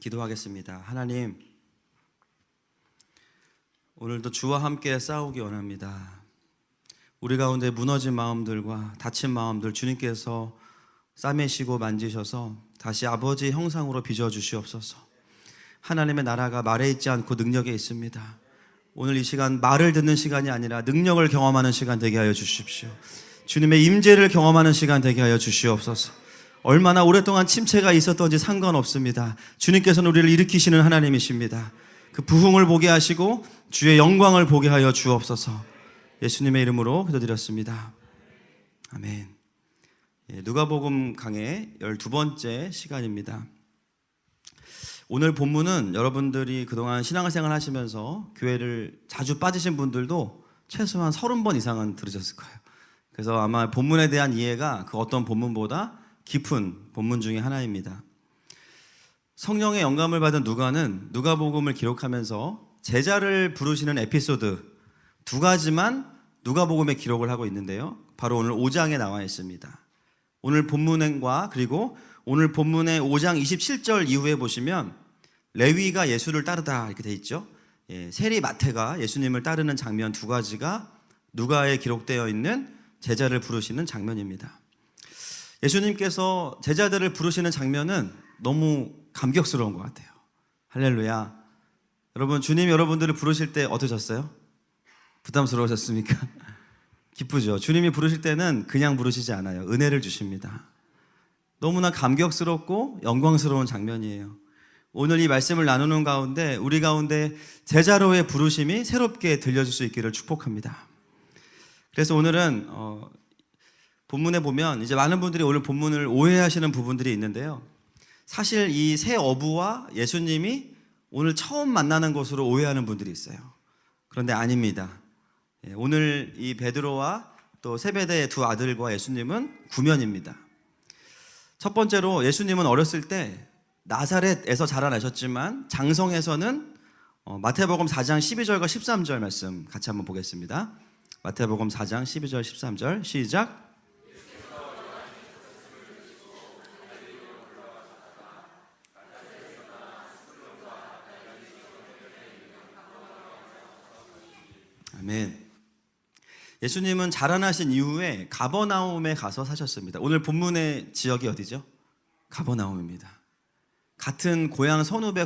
기도하겠습니다. 하나님, 오늘도 주와 함께 싸우기 원합니다. 우리 가운데 무너진 마음들과 다친 마음들 주님께서 싸매시고 만지셔서 다시 아버지의 형상으로 빚어주시옵소서. 하나님의 나라가 말에 있지 않고 능력에 있습니다. 오늘 이 시간 말을 듣는 시간이 아니라 능력을 경험하는 시간 되게 하여 주십시오. 주님의 임재를 경험하는 시간 되게 하여 주시옵소서. 얼마나 오랫동안 침체가 있었던지 상관없습니다. 주님께서는 우리를 일으키시는 하나님이십니다. 그 부흥을 보게 하시고 주의 영광을 보게 하여 주옵소서. 예수님의 이름으로 기도드렸습니다. 아멘. 누가복음 강의 12번째 시간입니다. 오늘 본문은 여러분들이 그동안 신앙생활 하시면서 교회를 자주 빠지신 분들도 최소한 30번 이상은 들으셨을 거예요. 그래서 아마 본문에 대한 이해가 그 어떤 본문보다 깊은 본문 중에 하나입니다. 성령의 영감을 받은 누가는 누가복음을 기록하면서 제자를 부르시는 에피소드 2가지만 누가복음에 기록을 하고 있는데요. 바로 오늘 5장에 나와 있습니다. 오늘 본문과 그리고 오늘 본문의 5장 27절 이후에 보시면 레위가 예수를 따르다 이렇게 돼 있죠. 세리 마태가 예수님을 따르는 장면 2가지가 누가에 기록되어 있는 제자를 부르시는 장면입니다. 예수님께서 제자들을 부르시는 장면은 너무 감격스러운 것 같아요. 할렐루야. 여러분, 주님 여러분들을 부르실 때 어떠셨어요? 부담스러우셨습니까? 기쁘죠. 주님이 부르실 때는 그냥 부르시지 않아요. 은혜를 주십니다. 너무나 감격스럽고 영광스러운 장면이에요. 오늘 이 말씀을 나누는 가운데 우리 가운데 제자로의 부르심이 새롭게 들려질 수 있기를 축복합니다. 그래서 오늘은 본문에 보면 이제 많은 분들이 오늘 본문을 오해하시는 부분들이 있는데요. 사실 이 새 어부와 예수님이 오늘 처음 만나는 것으로 오해하는 분들이 있어요. 그런데 아닙니다. 오늘 이 베드로와 또 세베대의 두 아들과 예수님은 구면입니다. 첫 번째로 예수님은 어렸을 때 나사렛에서 자라나셨지만 장성에서는 마태복음 4장 12절과 13절 말씀 같이 한번 보겠습니다. 마태복음 4장 12절 13절 시작. 아멘. 예수님은 자라나신 이후에 가버나움에 가서 사셨습니다. 오늘 본문의 지역이 어디죠? 가버나움입니다. 같은 고향 선후배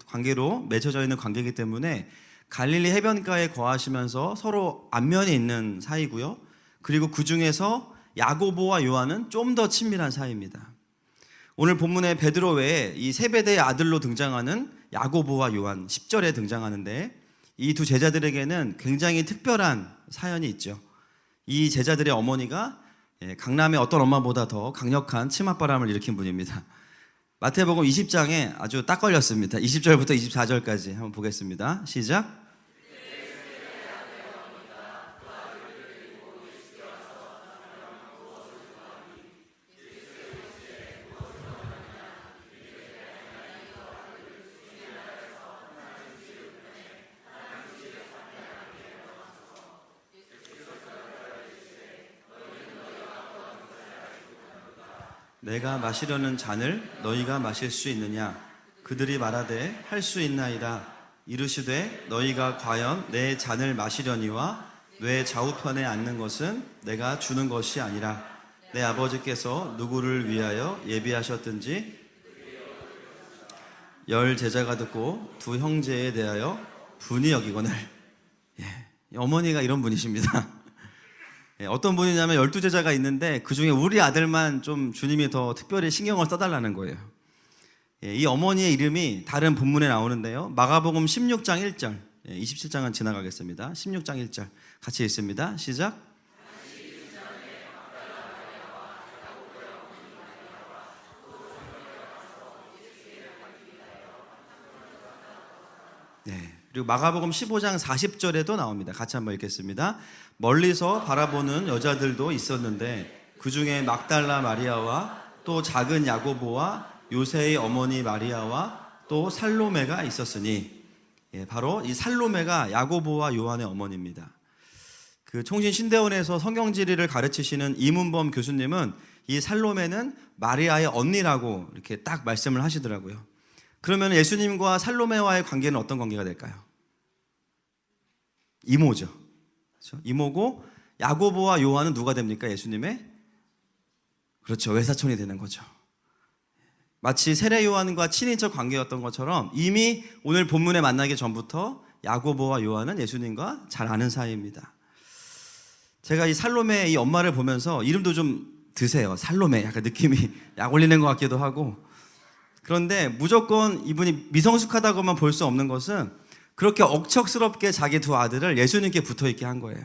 관계로 맺혀져 있는 관계이기 때문에 갈릴리 해변가에 거하시면서 서로 안면이 있는 사이고요. 그리고 그 중에서 야고보와 요한은 좀 더 친밀한 사이입니다. 오늘 본문의 베드로 외에 이 세베대의 아들로 등장하는 야고보와 요한 10절에 등장하는데 이 두 제자들에게는 굉장히 특별한 사연이 있죠. 이 제자들의 어머니가 강남의 어떤 엄마보다 더 강력한 치맛바람을 일으킨 분입니다. 마태복음 20장에 아주 딱 걸렸습니다. 20절부터 24절까지 한번 보겠습니다. 시작. 내가 마시려는 잔을 너희가 마실 수 있느냐? 그들이 말하되 할 수 있나이다. 이르시되 너희가 과연 내 잔을 마시려니와 뇌 좌우편에 앉는 것은 내가 주는 것이 아니라 내 아버지께서 누구를 위하여 예비하셨든지. 10 제자가 듣고 두 형제에 대하여 분이 여기거늘. 어머니가 이런 분이십니다. 어떤 분이냐면 12제자가 있는데 그 중에 우리 아들만 좀 주님이 더 특별히 신경을 써달라는 거예요. 이 어머니의 이름이 다른 본문에 나오는데요. 마가복음 16장 1절, 27장은 지나가겠습니다. 16장 1절 같이 읽습니다. 시작. 그리고 마가복음 15장 40절에도 나옵니다. 같이 한번 읽겠습니다. 멀리서 바라보는 여자들도 있었는데 그 중에 막달라 마리아와 또 작은 야고보와 요새의 어머니 마리아와 또 살로메가 있었으니, 바로 이 살로메가 야고보와 요한의 어머니입니다. 그 총신신대원에서 성경지리를 가르치시는 이문범 교수님은 이 살로메는 마리아의 언니라고 이렇게 딱 말씀을 하시더라고요. 그러면 예수님과 살로메와의 관계는 어떤 관계가 될까요? 이모죠. 그렇죠? 이모고 야고보와 요한은 누가 됩니까? 예수님의? 그렇죠. 외사촌이 되는 거죠. 마치 세례 요한과 친인척 관계였던 것처럼 이미 오늘 본문에 만나기 전부터 야고보와 요한은 예수님과 잘 아는 사이입니다. 제가 이 살로메의 이 엄마를 보면서 이름도 좀 드세요. 살로메. 약간 느낌이 약 올리는 것 같기도 하고. 그런데 무조건 이분이 미성숙하다고만 볼 수 없는 것은 그렇게 억척스럽게 자기 두 아들을 예수님께 붙어 있게 한 거예요.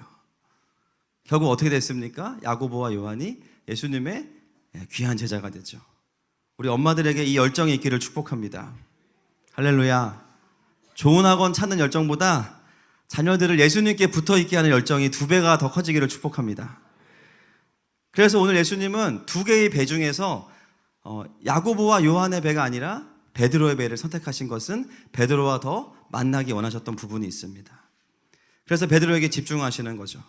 결국 어떻게 됐습니까? 야고보와 요한이 예수님의 귀한 제자가 됐죠. 우리 엄마들에게 이 열정이 있기를 축복합니다. 할렐루야. 좋은 학원 찾는 열정보다 자녀들을 예수님께 붙어 있게 하는 열정이 2배가 더 커지기를 축복합니다. 그래서 오늘 예수님은 2개의 배 중에서 야고보와 요한의 배가 아니라 베드로의 배를 선택하신 것은 베드로와 더 만나기 원하셨던 부분이 있습니다. 그래서 베드로에게 집중하시는 거죠.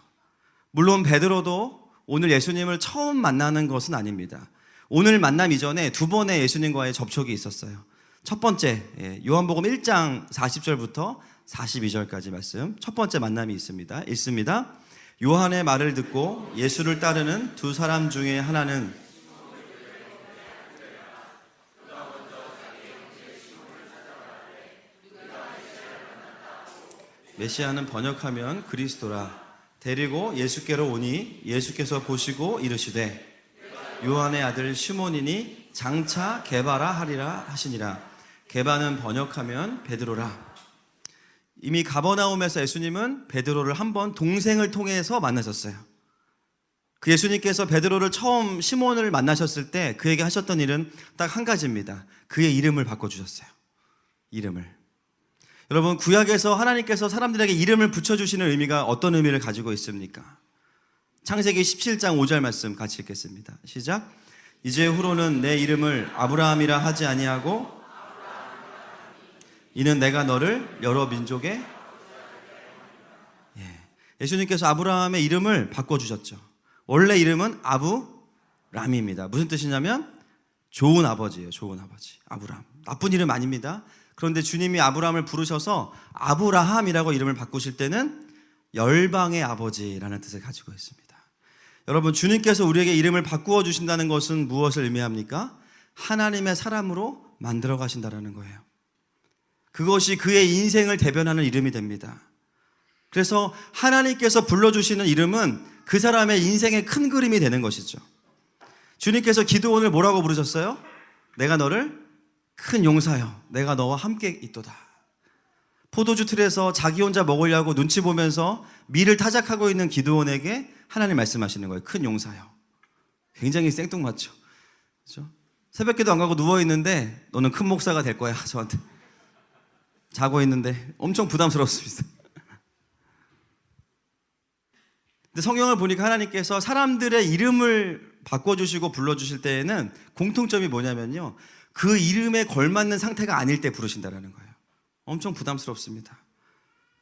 물론 베드로도 오늘 예수님을 처음 만나는 것은 아닙니다. 오늘 만남 이전에 2번의 예수님과의 접촉이 있었어요. 첫 번째, 요한복음 1장 40절부터 42절까지 말씀, 첫 번째 만남이 있습니다. 읽습니다. 요한의 말을 듣고 예수를 따르는 2 사람 중에 하나는 메시아는 번역하면 그리스도라. 데리고 예수께로 오니 예수께서 보시고 이르시되 요한의 아들 시몬이니 장차 게바라 하리라 하시니라. 게바는 번역하면 베드로라. 이미 가버나움에서 예수님은 베드로를 한번 동생을 통해서 만나셨어요. 그 예수님께서 베드로를 처음 시몬을 만나셨을 때 그에게 하셨던 일은 딱 한 가지입니다. 그의 이름을 바꿔주셨어요. 이름을. 여러분, 구약에서 하나님께서 사람들에게 이름을 붙여주시는 의미가 어떤 의미를 가지고 있습니까? 창세기 17장 5절 말씀 같이 읽겠습니다. 시작. 이제 후로는 내 이름을 아브라함이라 하지 아니하고 이는 내가 너를 여러 민족의 예수님께서 아브라함의 이름을 바꿔주셨죠. 원래 이름은 아브람입니다. 무슨 뜻이냐면 좋은 아버지예요. 좋은 아버지. 아브람. 나쁜 이름 아닙니다. 그런데 주님이 아브라함을 부르셔서 아브라함이라고 이름을 바꾸실 때는 열방의 아버지라는 뜻을 가지고 있습니다. 여러분, 주님께서 우리에게 이름을 바꾸어 주신다는 것은 무엇을 의미합니까? 하나님의 사람으로 만들어 가신다는 거예요. 그것이 그의 인생을 대변하는 이름이 됩니다. 그래서 하나님께서 불러주시는 이름은 그 사람의 인생의 큰 그림이 되는 것이죠. 주님께서 기드온을 뭐라고 부르셨어요? 내가 너를 큰 용사여, 내가 너와 함께 있도다. 포도주 틀에서 자기 혼자 먹으려고 눈치 보면서 밀을 타작하고 있는 기드온에게 하나님 말씀하시는 거예요. 큰 용사여. 굉장히 생뚱맞죠. 그렇죠? 새벽기도 안 가고 누워있는데 너는 큰 목사가 될 거야. 저한테. 자고 있는데 엄청 부담스럽습니다. 근데 성경을 보니까 하나님께서 사람들의 이름을 바꿔주시고 불러주실 때에는 공통점이 뭐냐면요, 그 이름에 걸맞는 상태가 아닐 때 부르신다는 거예요. 엄청 부담스럽습니다.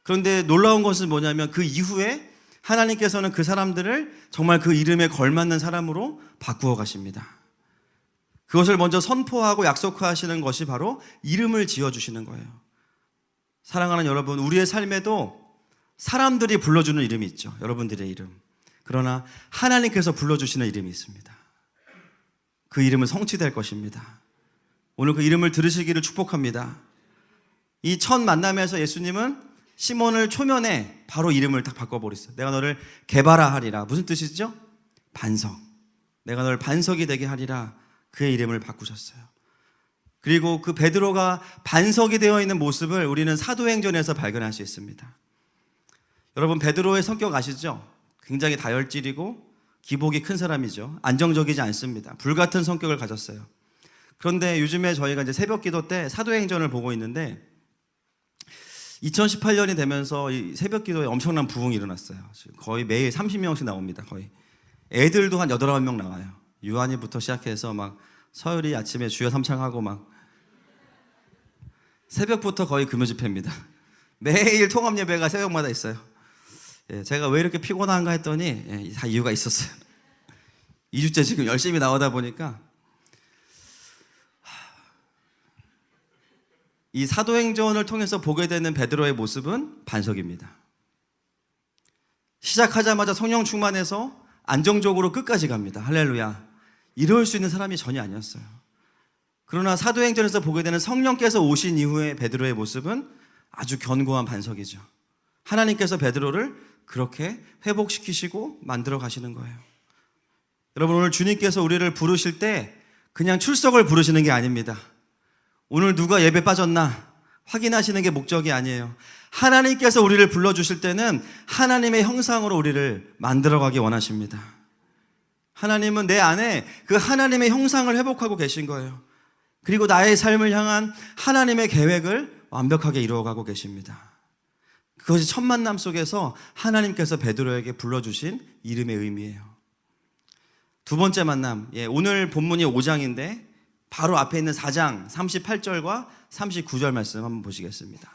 그런데 놀라운 것은 뭐냐면 그 이후에 하나님께서는 그 사람들을 정말 그 이름에 걸맞는 사람으로 바꾸어 가십니다. 그것을 먼저 선포하고 약속하시는 것이 바로 이름을 지어주시는 거예요. 사랑하는 여러분, 우리의 삶에도 사람들이 불러주는 이름이 있죠. 여러분들의 이름. 그러나 하나님께서 불러주시는 이름이 있습니다. 그 이름은 성취될 것입니다. 오늘 그 이름을 들으시기를 축복합니다. 이 첫 만남에서 예수님은 시몬을 초면에 바로 이름을 딱 바꿔버렸어요. 내가 너를 게바라 하리라. 무슨 뜻이죠? 반석. 내가 너를 반석이 되게 하리라. 그의 이름을 바꾸셨어요. 그리고 그 베드로가 반석이 되어 있는 모습을 우리는 사도행전에서 발견할 수 있습니다. 여러분, 베드로의 성격 아시죠? 굉장히 다혈질이고 기복이 큰 사람이죠. 안정적이지 않습니다. 불같은 성격을 가졌어요. 그런데 요즘에 저희가 이제 새벽 기도 때 사도행전을 보고 있는데 2018년이 되면서 이 새벽 기도에 엄청난 부흥이 일어났어요. 거의 매일 30명씩 나옵니다. 거의. 애들도 한 8, 9명 나와요. 유한이부터 시작해서 막 서열이 아침에 주여 삼창하고 막 새벽부터 거의 금요 집회입니다. 매일 통합 예배가 새벽마다 있어요. 제가 왜 이렇게 피곤한가 했더니 다 이유가 있었어요. 2주째 지금 열심히 나오다 보니까 이 사도행전을 통해서 보게 되는 베드로의 모습은 반석입니다. 시작하자마자 성령 충만해서 안정적으로 끝까지 갑니다. 할렐루야. 이럴 수 있는 사람이 전혀 아니었어요. 그러나 사도행전에서 보게 되는 성령께서 오신 이후의 베드로의 모습은 아주 견고한 반석이죠. 하나님께서 베드로를 그렇게 회복시키시고 만들어 가시는 거예요. 여러분, 오늘 주님께서 우리를 부르실 때 그냥 출석을 부르시는 게 아닙니다. 오늘 누가 예배 빠졌나 확인하시는 게 목적이 아니에요. 하나님께서 우리를 불러주실 때는 하나님의 형상으로 우리를 만들어가기 원하십니다. 하나님은 내 안에 그 하나님의 형상을 회복하고 계신 거예요. 그리고 나의 삶을 향한 하나님의 계획을 완벽하게 이루어가고 계십니다. 그것이 첫 만남 속에서 하나님께서 베드로에게 불러주신 이름의 의미예요. 두 번째 만남, 오늘 본문이 5장인데 바로 앞에 있는 4장 38절과 39절 말씀 한번 보시겠습니다.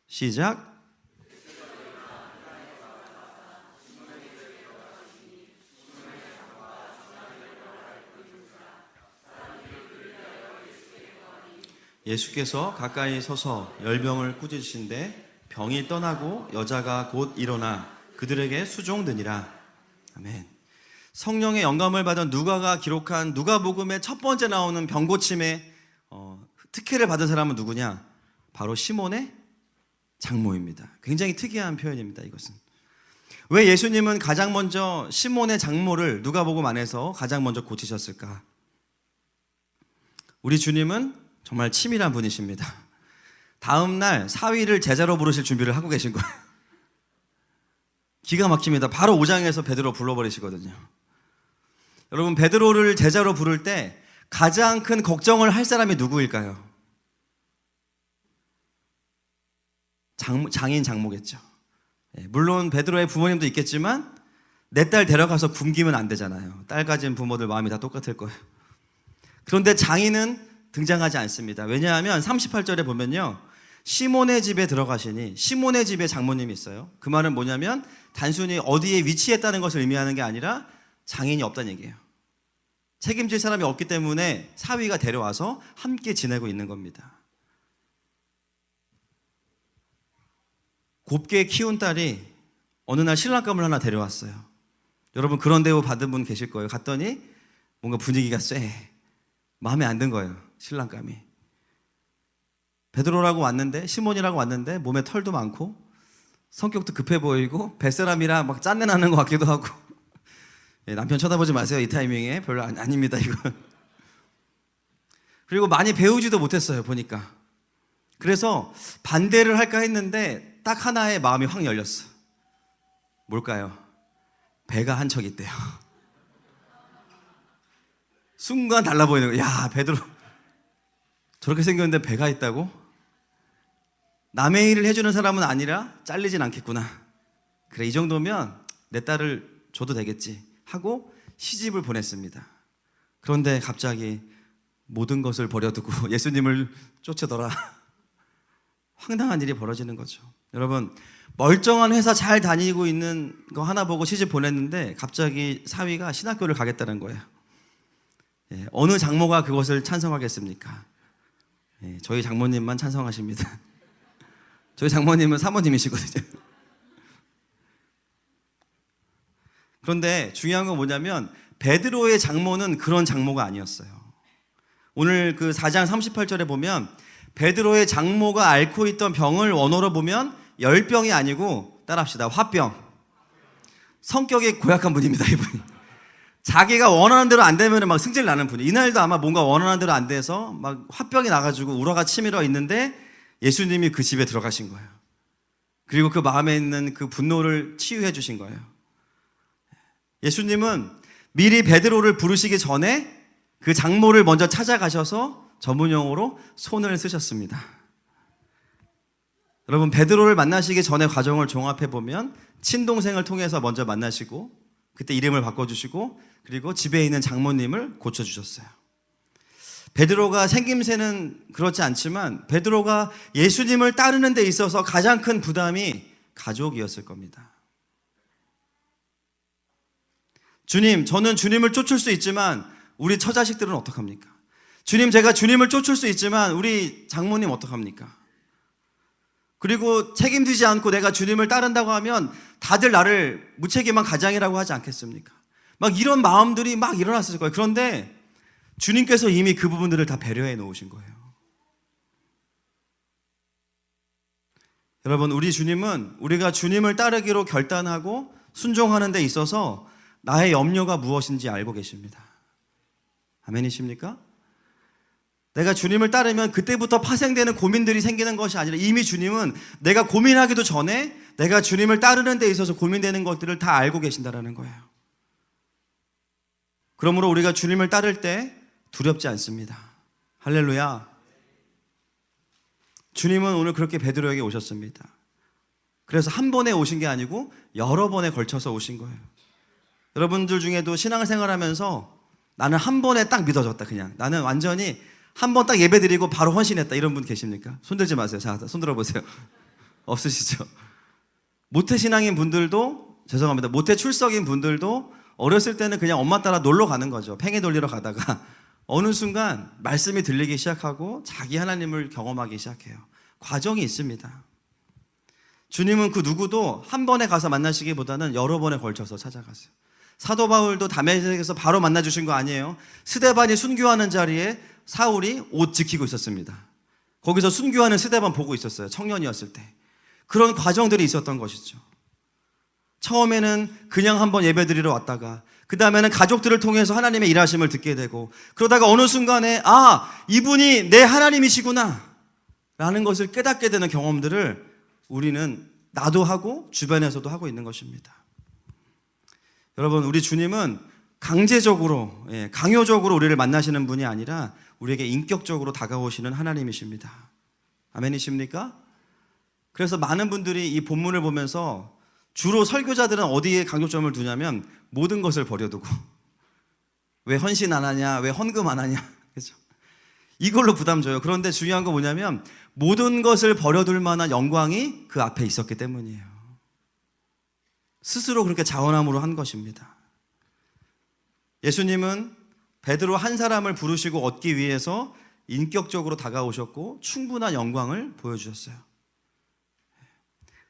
시작. 예수께서 가까이 서서 열병을 꾸짖으신데 병이 떠나고 여자가 곧 일어나 그들에게 수종드니라. 아멘. 성령의 영감을 받은 누가가 기록한 누가복음의 첫 번째 나오는 병고침의 특혜를 받은 사람은 누구냐? 바로 시몬의 장모입니다. 굉장히 특이한 표현입니다. 이것은 왜 예수님은 가장 먼저 시몬의 장모를 누가복음 안에서 가장 먼저 고치셨을까? 우리 주님은 정말 치밀한 분이십니다. 다음 날 사위를 제자로 부르실 준비를 하고 계신 거예요. 기가 막힙니다. 바로 5장에서 베드로 불러버리시거든요. 여러분, 베드로를 제자로 부를 때 가장 큰 걱정을 할 사람이 누구일까요? 장인 장모겠죠. 물론 베드로의 부모님도 있겠지만 내 딸 데려가서 굶기면 안 되잖아요. 딸 가진 부모들 마음이 다 똑같을 거예요. 그런데 장인은 등장하지 않습니다. 왜냐하면 38절에 보면요, 시몬의 집에 들어가시니, 시몬의 집에 장모님이 있어요. 그 말은 뭐냐면 단순히 어디에 위치했다는 것을 의미하는 게 아니라 장인이 없다는 얘기예요. 책임질 사람이 없기 때문에 사위가 데려와서 함께 지내고 있는 겁니다. 곱게 키운 딸이 어느 날 신랑감을 하나 데려왔어요. 여러분, 그런 대우 받은 분 계실 거예요. 갔더니 뭔가 분위기가 쎄. 마음에 안 든 거예요. 신랑감이. 베드로라고 왔는데, 시몬이라고 왔는데 몸에 털도 많고 성격도 급해 보이고 뱃사람이라 막 짠내 나는 것 같기도 하고. 남편 쳐다보지 마세요. 이 타이밍에. 별로 아닙니다, 이거. 그리고 많이 배우지도 못했어요, 보니까. 그래서 반대를 할까 했는데 딱 하나의 마음이 확 열렸어. 뭘까요? 배가 한 척 있대요. 순간 달라 보이는 거예요. 야, 베드로 저렇게 생겼는데 배가 있다고? 남의 일을 해주는 사람은 아니라 잘리진 않겠구나. 그래, 이 정도면 내 딸을 줘도 되겠지 하고 시집을 보냈습니다. 그런데 갑자기 모든 것을 버려두고 예수님을 쫓으더라. 황당한 일이 벌어지는 거죠. 여러분, 멀쩡한 회사 잘 다니고 있는 거 하나 보고 시집 보냈는데 갑자기 사위가 신학교를 가겠다는 거예요. 어느 장모가 그것을 찬성하겠습니까? 저희 장모님만 찬성하십니다. 저희 장모님은 사모님이시거든요. 그런데 중요한 건 뭐냐면 베드로의 장모는 그런 장모가 아니었어요. 오늘 그 4장 38절에 보면 베드로의 장모가 앓고 있던 병을 원어로 보면 열병이 아니고, 따라합시다, 화병. 성격이 고약한 분입니다, 이분이. 자기가 원하는 대로 안 되면 막 승질 나는 분이. 이날도 아마 뭔가 원하는 대로 안 돼서 막 화병이 나가지고 우라가 치밀어 있는데 예수님이 그 집에 들어가신 거예요. 그리고 그 마음에 있는 그 분노를 치유해 주신 거예요. 예수님은 미리 베드로를 부르시기 전에 그 장모를 먼저 찾아가셔서 전문용어로 손을 쓰셨습니다. 여러분, 베드로를 만나시기 전의 과정을 종합해 보면 친동생을 통해서 먼저 만나시고 그때 이름을 바꿔주시고 그리고 집에 있는 장모님을 고쳐주셨어요. 베드로가 생김새는 그렇지 않지만 베드로가 예수님을 따르는 데 있어서 가장 큰 부담이 가족이었을 겁니다. 주님, 저는 주님을 쫓을 수 있지만 우리 처자식들은 어떡합니까? 주님, 제가 주님을 쫓을 수 있지만 우리 장모님 어떡합니까? 그리고 책임지지 않고 내가 주님을 따른다고 하면 다들 나를 무책임한 가장이라고 하지 않겠습니까? 막 이런 마음들이 막 일어났을 거예요. 그런데 주님께서 이미 그 부분들을 다 배려해 놓으신 거예요. 여러분, 우리 주님은 우리가 주님을 따르기로 결단하고 순종하는 데 있어서 나의 염려가 무엇인지 알고 계십니다. 아멘이십니까? 내가 주님을 따르면 그때부터 파생되는 고민들이 생기는 것이 아니라 이미 주님은 내가 고민하기도 전에 내가 주님을 따르는 데 있어서 고민되는 것들을 다 알고 계신다라는 거예요. 그러므로 우리가 주님을 따를 때 두렵지 않습니다. 할렐루야. 주님은 오늘 그렇게 베드로에게 오셨습니다. 그래서 한 번에 오신 게 아니고 여러 번에 걸쳐서 오신 거예요. 여러분들 중에도 신앙생활하면서 나는 한 번에 딱 믿어졌다, 그냥 나는 완전히 한 번 딱 예배드리고 바로 헌신했다, 이런 분 계십니까? 손 들지 마세요. 자, 손 들어보세요. 없으시죠? 모태신앙인 분들도, 죄송합니다, 모태 출석인 분들도 어렸을 때는 그냥 엄마 따라 놀러 가는 거죠. 팽이 돌리러 가다가 어느 순간 말씀이 들리기 시작하고 자기 하나님을 경험하기 시작해요. 과정이 있습니다. 주님은 그 누구도 한 번에 가서 만나시기보다는 여러 번에 걸쳐서 찾아가세요. 사도 바울도 다메섹에서 바로 만나주신 거 아니에요. 스데반이 순교하는 자리에 사울이 옷 지키고 있었습니다. 거기서 순교하는 스데반 보고 있었어요. 청년이었을 때. 그런 과정들이 있었던 것이죠. 처음에는 그냥 한번 예배드리러 왔다가 그 다음에는 가족들을 통해서 하나님의 일하심을 듣게 되고, 그러다가 어느 순간에 이분이 내 하나님이시구나 라는 것을 깨닫게 되는 경험들을 우리는 나도 하고 주변에서도 하고 있는 것입니다. 여러분, 우리 주님은 강제적으로, 강요적으로 우리를 만나시는 분이 아니라 우리에게 인격적으로 다가오시는 하나님이십니다. 아멘이십니까? 그래서 많은 분들이 이 본문을 보면서 주로 설교자들은 어디에 강조점을 두냐면 모든 것을 버려두고, 왜 헌신 안 하냐, 왜 헌금 안 하냐, 그죠? 이걸로 부담 줘요. 그런데 중요한 건 뭐냐면 모든 것을 버려둘 만한 영광이 그 앞에 있었기 때문이에요. 스스로 그렇게 자원함으로 한 것입니다. 예수님은 베드로 한 사람을 부르시고 얻기 위해서 인격적으로 다가오셨고 충분한 영광을 보여주셨어요.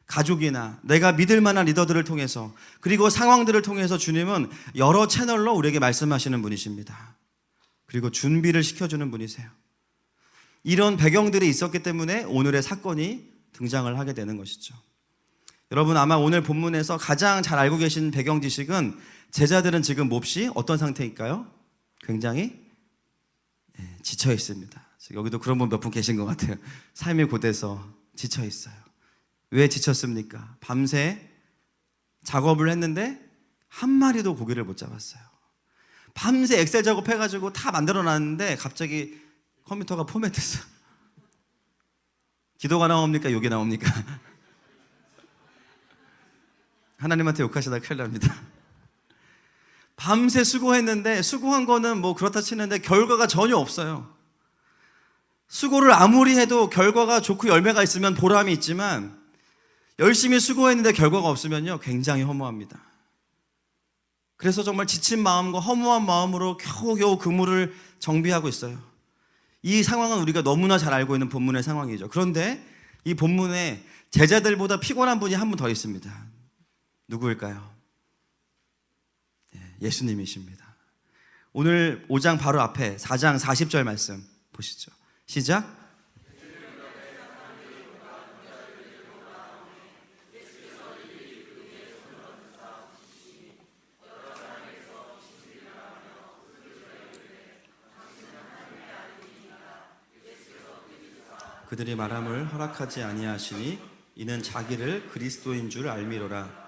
가족이나 내가 믿을 만한 리더들을 통해서, 그리고 상황들을 통해서 주님은 여러 채널로 우리에게 말씀하시는 분이십니다. 그리고 준비를 시켜주는 분이세요. 이런 배경들이 있었기 때문에 오늘의 사건이 등장을 하게 되는 것이죠. 여러분, 아마 오늘 본문에서 가장 잘 알고 계신 배경 지식은 제자들은 지금 몹시 어떤 상태일까요? 굉장히 지쳐 있습니다. 여기도 그런 분 몇 분 계신 것 같아요. 삶이 곧해서 지쳐 있어요. 왜 지쳤습니까? 밤새 작업을 했는데 한 마리도 고기를 못 잡았어요. 밤새 엑셀 작업해가지고 다 만들어 놨는데 갑자기 컴퓨터가 포맷됐어요. 기도가 나옵니까? 욕이 나옵니까? 하나님한테 욕하시다 큰일 납니다. 밤새 수고했는데 수고한 거는 뭐 그렇다 치는데 결과가 전혀 없어요. 수고를 아무리 해도 결과가 좋고 열매가 있으면 보람이 있지만 열심히 수고했는데 결과가 없으면요 굉장히 허무합니다. 그래서 정말 지친 마음과 허무한 마음으로 겨우겨우 그물을 정비하고 있어요. 이 상황은 우리가 너무나 잘 알고 있는 본문의 상황이죠. 그런데 이 본문에 제자들보다 피곤한 분이 한 분 더 있습니다. 누구일까요? 예수님이십니다. 오늘 5장 바로 앞에 4장 40절 말씀 보시죠. 시작. 그들이 말함을 허락하지 아니하시니 이는 자기를 그리스도인 줄 알미로라.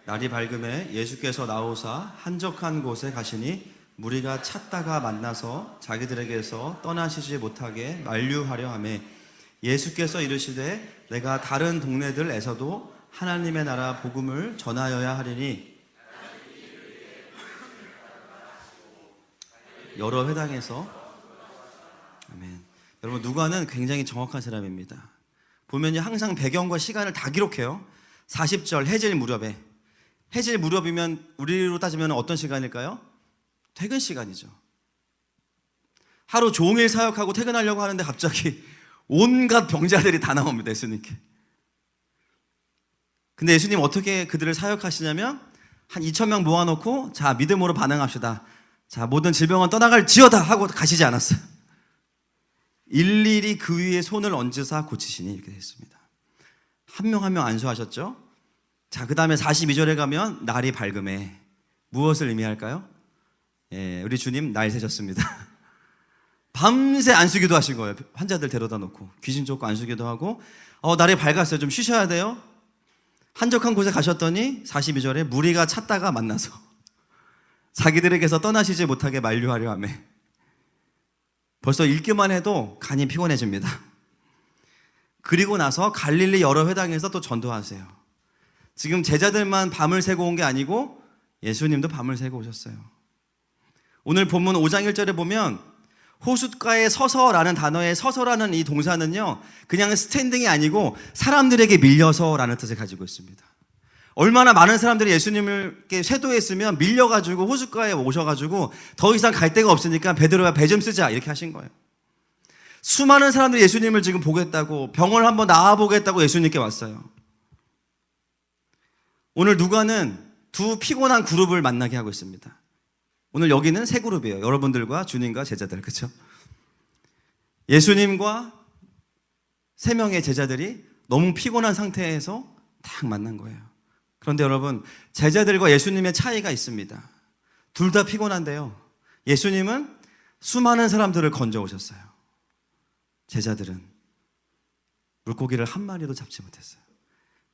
날이 밝음에 예수께서 나오사 한적한 곳에 가시니 무리가 찾다가 만나서 자기들에게서 떠나시지 못하게 만류하려 하매 예수께서 이르시되 내가 다른 동네들에서도 하나님의 나라 복음을 전하여야 하리니 여러 회당에서. 아멘. 여러분, 누가는 굉장히 정확한 사람입니다. 보면요 항상 배경과 시간을 다 기록해요. 40절 해질 무렵에. 해질 무렵이면 우리로 따지면 어떤 시간일까요? 퇴근 시간이죠. 하루 종일 사역하고 퇴근하려고 하는데 갑자기 온갖 병자들이 다 나옵니다, 예수님께. 근데 예수님 어떻게 그들을 사역하시냐면 한 2,000명 모아놓고 자, 믿음으로 반응합시다. 자, 모든 질병은 떠나갈지어다 하고 가시지 않았어요. 일일이 그 위에 손을 얹으사 고치시니 이렇게 됐습니다. 한 명 한 명 안수하셨죠. 자, 그 다음에 42절에 가면 날이 밝음에 무엇을 의미할까요? 예, 우리 주님 날 새셨습니다. 밤새 안수기도 하신 거예요. 환자들 데려다 놓고 귀신 쫓고 안수기도 하고 날이 밝았어요. 좀 쉬셔야 돼요. 한적한 곳에 가셨더니 42절에 무리가 찾다가 만나서 자기들에게서 떠나시지 못하게 만류하려 하며 벌써 읽기만 해도 간이 피곤해집니다. 그리고 나서 갈릴리 여러 회당에서 또 전도하세요. 지금 제자들만 밤을 새고 온 게 아니고 예수님도 밤을 새고 오셨어요. 오늘 본문 5장 1절에 보면 호숫가에 서서라는 단어의 서서라는 이 동사는요, 그냥 스탠딩이 아니고 사람들에게 밀려서라는 뜻을 가지고 있습니다. 얼마나 많은 사람들이 예수님께 쇄도했으면 밀려가지고 호숫가에 오셔가지고 더 이상 갈 데가 없으니까 베드로야 배 좀 쓰자 이렇게 하신 거예요. 수많은 사람들이 예수님을 지금 보겠다고, 병을 한번 나아보겠다고 예수님께 왔어요. 오늘 누가는 두 피곤한 그룹을 만나게 하고 있습니다. 오늘 여기는 세 그룹이에요. 여러분들과 주님과 제자들, 그렇죠? 예수님과 세 명의 제자들이 너무 피곤한 상태에서 딱 만난 거예요. 그런데 여러분, 제자들과 예수님의 차이가 있습니다. 둘 다 피곤한데요, 예수님은 수많은 사람들을 건져 오셨어요. 제자들은 물고기를 한 마리도 잡지 못했어요.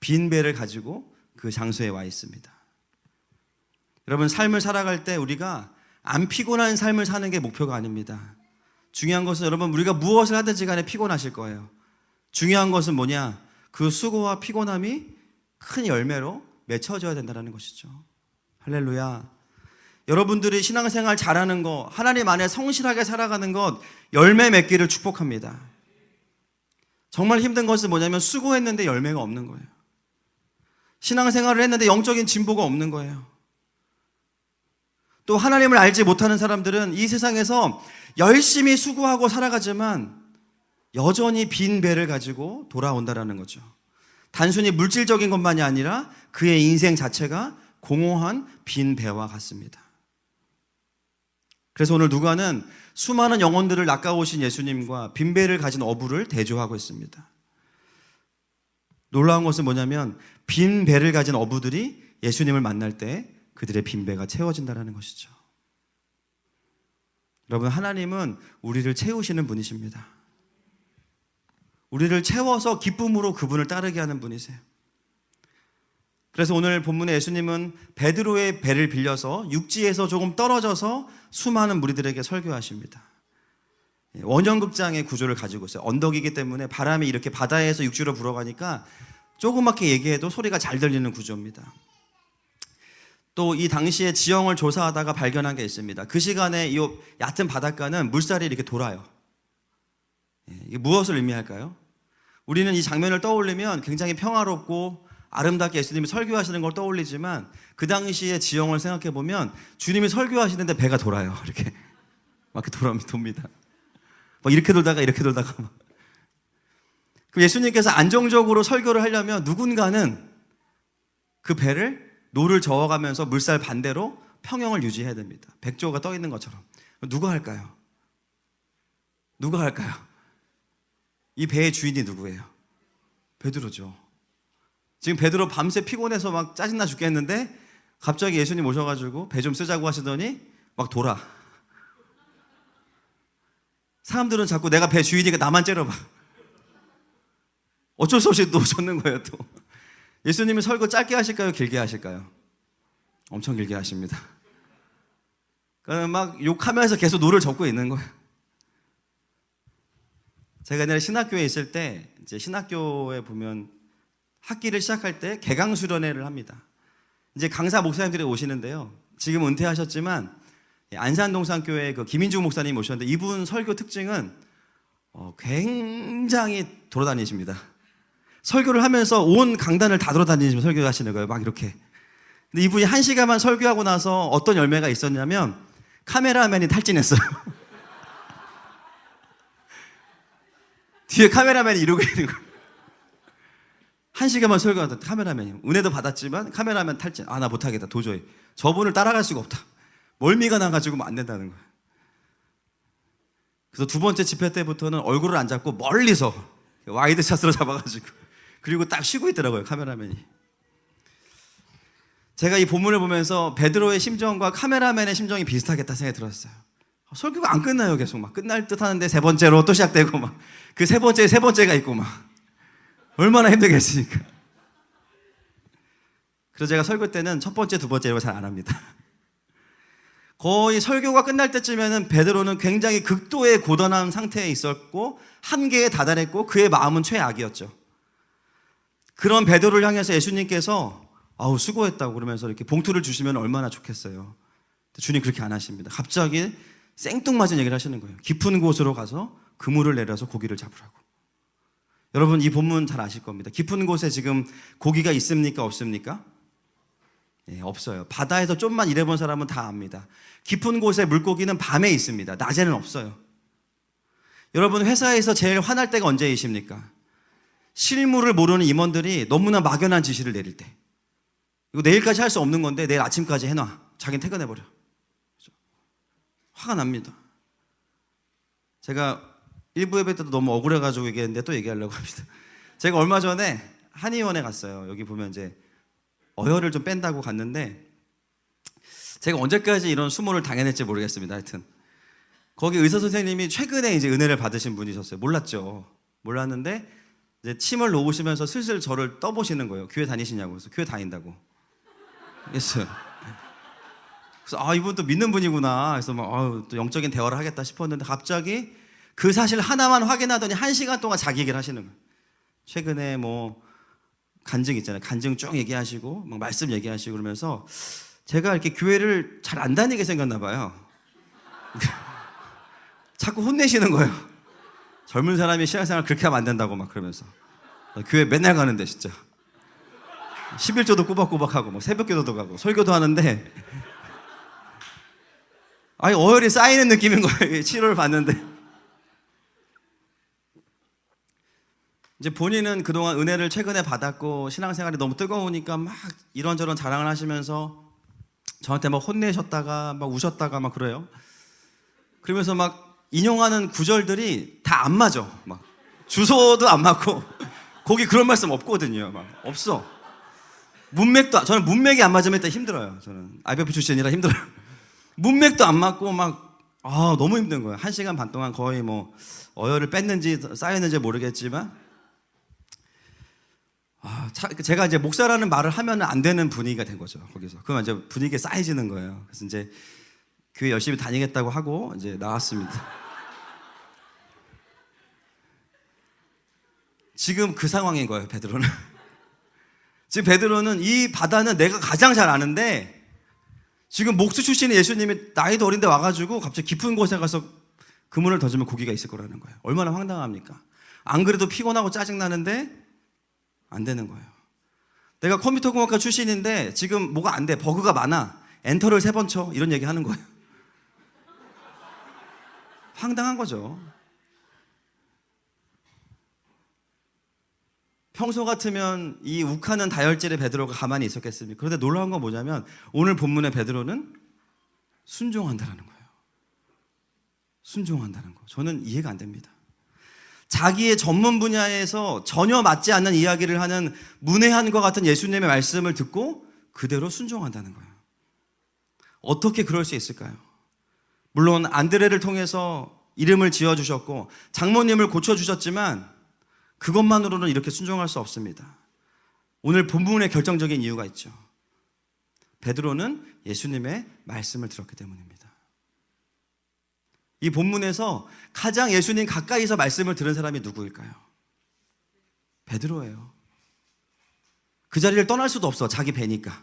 빈 배를 가지고 그 장소에 와 있습니다. 여러분, 삶을 살아갈 때 우리가 안 피곤한 삶을 사는 게 목표가 아닙니다. 중요한 것은 여러분, 우리가 무엇을 하든지 간에 피곤하실 거예요. 중요한 것은 뭐냐? 그 수고와 피곤함이 큰 열매로 맺혀져야 된다는 것이죠. 할렐루야. 여러분들이 신앙생활 잘하는 거, 하나님 안에 성실하게 살아가는 것, 열매 맺기를 축복합니다. 정말 힘든 것은 뭐냐면 수고했는데 열매가 없는 거예요. 신앙생활을 했는데 영적인 진보가 없는 거예요. 또 하나님을 알지 못하는 사람들은 이 세상에서 열심히 수고하고 살아가지만 여전히 빈 배를 가지고 돌아온다는 거죠. 단순히 물질적인 것만이 아니라 그의 인생 자체가 공허한 빈 배와 같습니다. 그래서 오늘 누가는 수많은 영혼들을 낚아오신 예수님과 빈 배를 가진 어부를 대조하고 있습니다. 놀라운 것은 뭐냐면 빈 배를 가진 어부들이 예수님을 만날 때 그들의 빈 배가 채워진다는 것이죠. 여러분, 하나님은 우리를 채우시는 분이십니다. 우리를 채워서 기쁨으로 그분을 따르게 하는 분이세요. 그래서 오늘 본문에 예수님은 베드로의 배를 빌려서 육지에서 조금 떨어져서 수많은 무리들에게 설교하십니다. 원형극장의 구조를 가지고 있어요. 언덕이기 때문에 바람이 이렇게 바다에서 육지로 불어가니까 조그맣게 얘기해도 소리가 잘 들리는 구조입니다. 또 이 당시에 지형을 조사하다가 발견한 게 있습니다. 그 시간에 이 얕은 바닷가는 물살이 이렇게 돌아요. 이게 무엇을 의미할까요? 우리는 이 장면을 떠올리면 굉장히 평화롭고 아름답게 예수님이 설교하시는 걸 떠올리지만 그 당시의 지형을 생각해 보면 주님이 설교하시는데 배가 돌아요. 이렇게 막 이렇게 돕니다. 막 이렇게 돌다가 이렇게 돌다가 막. 그럼 예수님께서 안정적으로 설교를 하려면 누군가는 그 배를 노를 저어가면서 물살 반대로 평형을 유지해야 됩니다. 백조가 떠 있는 것처럼. 누가 할까요? 누가 할까요? 이 배의 주인이 누구예요? 베드로죠. 지금 베드로 밤새 피곤해서 막 짜증나 죽겠는데 갑자기 예수님 오셔가지고 배 좀 쓰자고 하시더니 막 돌아. 사람들은 자꾸 내가 배 주인이니까 나만 째려봐. 어쩔 수 없이 또 젓는 거예요. 또 예수님이 설교 짧게 하실까요? 길게 하실까요? 엄청 길게 하십니다. 막 욕하면서 계속 노를 젓고 있는 거예요. 제가 옛날에 신학교에 있을 때 이제 신학교에 보면 학기를 시작할 때 개강 수련회를 합니다. 이제 강사 목사님들이 오시는데요. 지금 은퇴하셨지만 안산동산교회 그 김인주 목사님 오셨는데 이분 설교 특징은 굉장히 돌아다니십니다. 설교를 하면서 온 강단을 다 돌아다니시면서 설교하시는 거예요. 막 이렇게. 근데 이분이 1시간만 설교하고 나서 어떤 열매가 있었냐면 카메라맨이 탈진했어요. 뒤에 카메라맨이 이러고 있는 거예요. 1시간만 설교하던 카메라맨이. 은혜도 받았지만 카메라맨 탈진. 나 못하겠다 도저히. 저분을 따라갈 수가 없다. 멀미가 나가지고 안 된다는 거예요. 그래서 두 번째 집회 때부터는 얼굴을 안 잡고 멀리서 와이드 샷으로 잡아가지고 그리고 딱 쉬고 있더라고요, 카메라맨이. 제가 이 본문을 보면서 베드로의 심정과 카메라맨의 심정이 비슷하겠다 생각이 들었어요. 설교가 안 끝나요. 계속 막 끝날 듯 하는데 세 번째로 또 시작되고 막 그 세 번째가 있고 막 얼마나 힘들겠습니까. 그래서 제가 설교 때는 첫 번째, 두 번째 이런 거 잘 안 합니다. 거의 설교가 끝날 때쯤에는 베드로는 굉장히 극도의 고단한 상태에 있었고 한계에 다다랐고 그의 마음은 최악이었죠. 그런 베드로를 향해서 예수님께서 수고했다고 그러면서 이렇게 봉투를 주시면 얼마나 좋겠어요. 주님 그렇게 안 하십니다. 갑자기 생뚱맞은 얘기를 하시는 거예요. 깊은 곳으로 가서 그물을 내려서 고기를 잡으라고. 여러분 이 본문 잘 아실 겁니다. 깊은 곳에 지금 고기가 있습니까? 없습니까? 예, 없어요. 바다에서 좀만 일해본 사람은 다 압니다. 깊은 곳에 물고기는 밤에 있습니다. 낮에는 없어요. 여러분 회사에서 제일 화날 때가 언제이십니까? 실무를 모르는 임원들이 너무나 막연한 지시를 내릴 때. 이거 내일까지 할 수 없는 건데 내일 아침까지 해놔. 자기는 퇴근해버려. 화가 납니다. 제가 일부 예배 때도 너무 억울해가지고 얘기했는데 또 얘기하려고 합니다. 제가 얼마 전에 한의원에 갔어요. 여기 보면 이제 어혈을 좀 뺀다고 갔는데 제가 언제까지 이런 수모를 당해낼지 모르겠습니다. 하여튼 거기 의사 선생님이 최근에 이제 은혜를 받으신 분이셨어요. 몰랐죠. 몰랐는데 이제 침을 놓으시면서 슬슬 저를 떠보시는 거예요. 교회 다니시냐고. 그래서 교회 다닌다고 했어요. 그래서 이분 또 믿는 분이구나. 그래서 막 또 영적인 대화를 하겠다 싶었는데 갑자기 그 사실 하나만 확인하더니 1시간 동안 자기 얘기를 하시는 거예요. 최근에 뭐 간증 있잖아요. 간증 쭉 얘기하시고 막 말씀 얘기하시고 그러면서 제가 이렇게 교회를 잘 안 다니게 생겼나 봐요. 자꾸 혼내시는 거예요. 젊은 사람이 신앙생활 그렇게 하면 안 된다고 막 그러면서 교회 맨날 가는데 진짜 11조도 꾸벅꾸벅하고 뭐 새벽기도도 가고 설교도 하는데 어혈이 쌓이는 느낌인 거예요. 치료를 받는데 이제 본인은 그동안 은혜를 최근에 받았고 신앙생활이 너무 뜨거우니까 막 이런저런 자랑을 하시면서 저한테 막 혼내셨다가 막 우셨다가 막 그래요. 그러면서 막 인용하는 구절들이 다 안 맞아. 막 주소도 안 맞고 거기 그런 말씀 없거든요. 막 없어. 저는 문맥이 안 맞으면 일단 힘들어요. 저는 IBF 출신이라 힘들어요. 문맥도 안 맞고 막 너무 힘든 거예요. 1시간 반 동안 거의 뭐 어혈을 뺐는지 쌓였는지 모르겠지만 제가 이제 목사라는 말을 하면 안 되는 분위기가 된 거죠. 거기서. 그러면 이제 분위기가 쌓여지는 거예요. 그래서 이제 교회 열심히 다니겠다고 하고 이제 나왔습니다. 지금 그 상황인 거예요, 베드로는. 지금 베드로는 이 바다는 내가 가장 잘 아는데 지금 목수 출신의 예수님이 나이도 어린데 와가지고 갑자기 깊은 곳에 가서 그물을 던지면 고기가 있을 거라는 거예요. 얼마나 황당합니까? 안 그래도 피곤하고 짜증나는데 안 되는 거예요. 내가 컴퓨터 공학과 출신인데 지금 뭐가 안 돼. 버그가 많아. 엔터를 3번 쳐. 이런 얘기 하는 거예요. 황당한 거죠. 평소 같으면 이 욱하는 다혈질의 베드로가 가만히 있었겠습니까? 그런데 놀라운 건 뭐냐면 오늘 본문의 베드로는 순종한다는 거예요. 순종한다는 거. 저는 이해가 안 됩니다. 자기의 전문 분야에서 전혀 맞지 않는 이야기를 하는 문외한과 같은 예수님의 말씀을 듣고 그대로 순종한다는 거예요. 어떻게 그럴 수 있을까요? 물론 안드레를 통해서 이름을 지어주셨고 장모님을 고쳐주셨지만 그것만으로는 이렇게 순종할 수 없습니다. 오늘 본문의 결정적인 이유가 있죠. 베드로는 예수님의 말씀을 들었기 때문입니다. 이 본문에서 가장 예수님 가까이서 말씀을 들은 사람이 누구일까요? 베드로예요. 그 자리를 떠날 수도 없어. 자기 배니까.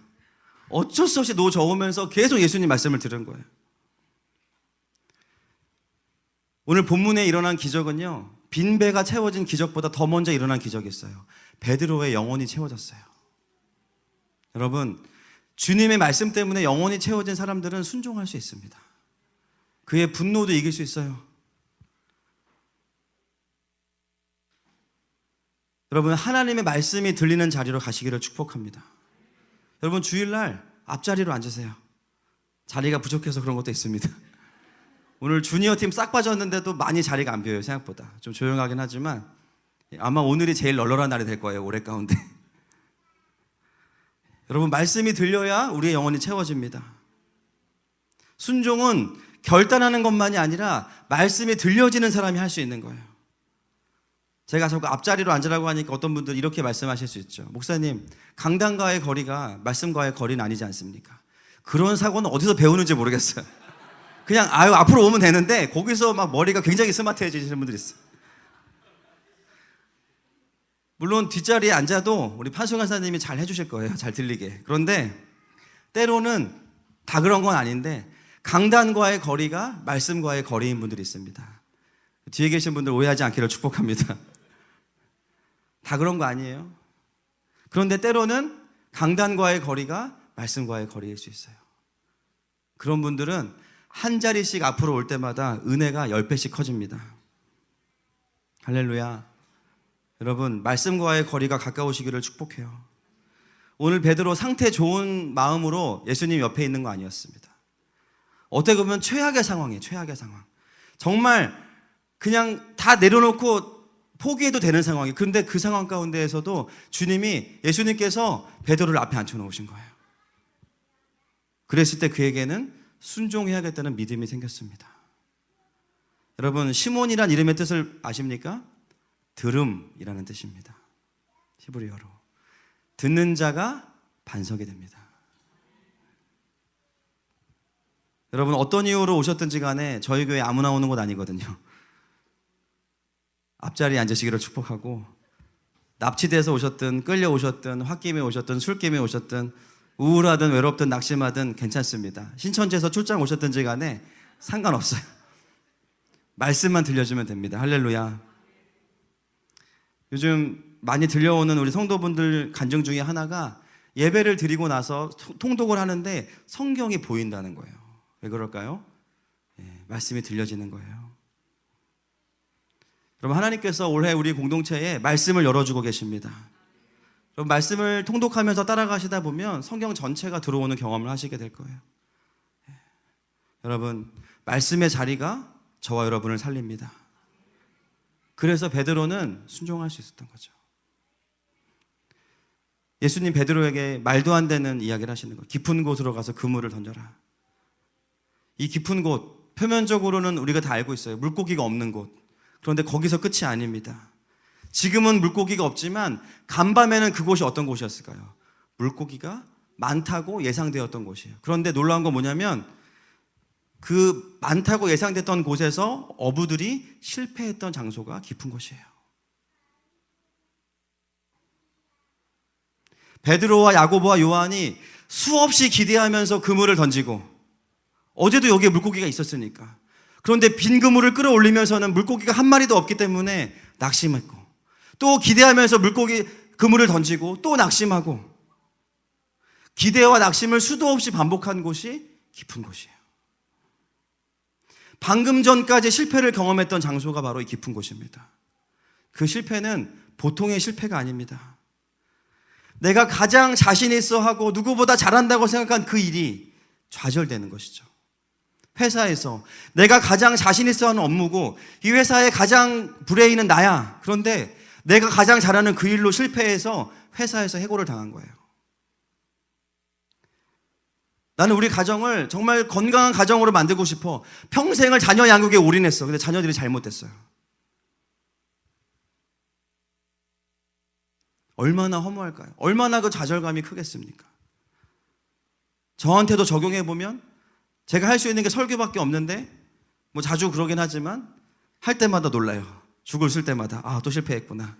어쩔 수 없이 노저으면서 계속 예수님 말씀을 들은 거예요. 오늘 본문에 일어난 기적은요, 빈 배가 채워진 기적보다 더 먼저 일어난 기적이 있어요. 베드로의 영혼이 채워졌어요. 여러분, 주님의 말씀 때문에 영혼이 채워진 사람들은 순종할 수 있습니다. 그의 분노도 이길 수 있어요. 여러분, 하나님의 말씀이 들리는 자리로 가시기를 축복합니다. 여러분, 주일날 앞자리로 앉으세요. 자리가 부족해서 그런 것도 있습니다. 오늘 주니어 팀 싹 빠졌는데도 많이 자리가 안 비어요. 생각보다 좀 조용하긴 하지만 아마 오늘이 제일 널널한 날이 될 거예요, 올해 가운데. 여러분, 말씀이 들려야 우리의 영혼이 채워집니다. 순종은 결단하는 것만이 아니라 말씀이 들려지는 사람이 할 수 있는 거예요. 제가 자꾸 앞자리로 앉으라고 하니까 어떤 분들 이렇게 말씀하실 수 있죠. 목사님, 강단과의 거리가 말씀과의 거리는 아니지 않습니까? 그런 사고는 어디서 배우는지 모르겠어요. 그냥 앞으로 오면 되는데 거기서 막 머리가 굉장히 스마트해지시는 분들이 있어요. 물론 뒷자리에 앉아도 우리 판수관 사님이 잘 해주실 거예요. 잘 들리게. 그런데 때로는 다 그런 건 아닌데 강단과의 거리가 말씀과의 거리인 분들이 있습니다. 뒤에 계신 분들 오해하지 않기를 축복합니다. 다 그런 거 아니에요. 그런데 때로는 강단과의 거리가 말씀과의 거리일 수 있어요. 그런 분들은 한 자리씩 앞으로 올 때마다 은혜가 10배씩 커집니다. 할렐루야. 여러분, 말씀과의 거리가 가까우시기를 축복해요. 오늘 베드로 상태 좋은 마음으로 예수님 옆에 있는 거 아니었습니다. 어떻게 보면 최악의 상황이에요. 최악의 상황. 정말 그냥 다 내려놓고 포기해도 되는 상황이에요. 그런데 그 상황 가운데에서도 예수님께서 베드로를 앞에 앉혀놓으신 거예요. 그랬을 때 그에게는 순종해야겠다는 믿음이 생겼습니다. 여러분, 시몬이란 이름의 뜻을 아십니까? 들음이라는 뜻입니다. 히브리어로. 듣는 자가 반석이 됩니다. 여러분, 어떤 이유로 오셨든지 간에 저희 교회 아무나 오는 곳 아니거든요. 앞자리에 앉으시기를 축복하고, 납치돼서 오셨든 끌려오셨든 홧김에 오셨든 술김에 오셨든 우울하든 외롭든 낙심하든 괜찮습니다. 신천지에서 출장 오셨든지 간에 상관없어요. 말씀만 들려주면 됩니다. 할렐루야. 요즘 많이 들려오는 우리 성도분들 간증 중에 하나가 예배를 드리고 나서 통독을 하는데 성경이 보인다는 거예요. 왜 그럴까요? 말씀이 들려지는 거예요. 여러분, 하나님께서 올해 우리 공동체에 말씀을 열어주고 계십니다. 여러분, 말씀을 통독하면서 따라가시다 보면 성경 전체가 들어오는 경험을 하시게 될 거예요. 여러분, 말씀의 자리가 저와 여러분을 살립니다. 그래서 베드로는 순종할 수 있었던 거죠. 예수님 베드로에게 말도 안 되는 이야기를 하시는 거예요. 깊은 곳으로 가서 그물을 던져라. 이 깊은 곳, 표면적으로는 우리가 다 알고 있어요. 물고기가 없는 곳. 그런데 거기서 끝이 아닙니다. 지금은 물고기가 없지만 간밤에는 그곳이 어떤 곳이었을까요? 물고기가 많다고 예상되었던 곳이에요. 그런데 놀라운 건 뭐냐면 그 많다고 예상됐던 곳에서 어부들이 실패했던 장소가 깊은 곳이에요. 베드로와 야고보와 요한이 수없이 기대하면서 그물을 던지고, 어제도 여기에 물고기가 있었으니까. 그런데 빈 그물을 끌어올리면서는 물고기가 한 마리도 없기 때문에 낙심했고, 또 기대하면서 그물을 던지고 또 낙심하고, 기대와 낙심을 수도 없이 반복한 곳이 깊은 곳이에요. 방금 전까지 실패를 경험했던 장소가 바로 이 깊은 곳입니다. 그 실패는 보통의 실패가 아닙니다. 내가 가장 자신 있어 하고 누구보다 잘한다고 생각한 그 일이 좌절되는 것이죠. 회사에서 내가 가장 자신 있어 하는 업무고 이 회사의 가장 브레인은 나야. 그런데 내가 가장 잘하는 그 일로 실패해서 회사에서 해고를 당한 거예요. 나는 우리 가정을 정말 건강한 가정으로 만들고 싶어. 평생을 자녀 양육에 올인했어. 근데 자녀들이 잘못됐어요. 얼마나 허무할까요? 얼마나 그 좌절감이 크겠습니까? 저한테도 적용해보면 제가 할 수 있는 게 설교밖에 없는데 뭐 자주 그러긴 하지만 할 때마다 놀라요. 죽을 쓸 때마다 또 실패했구나.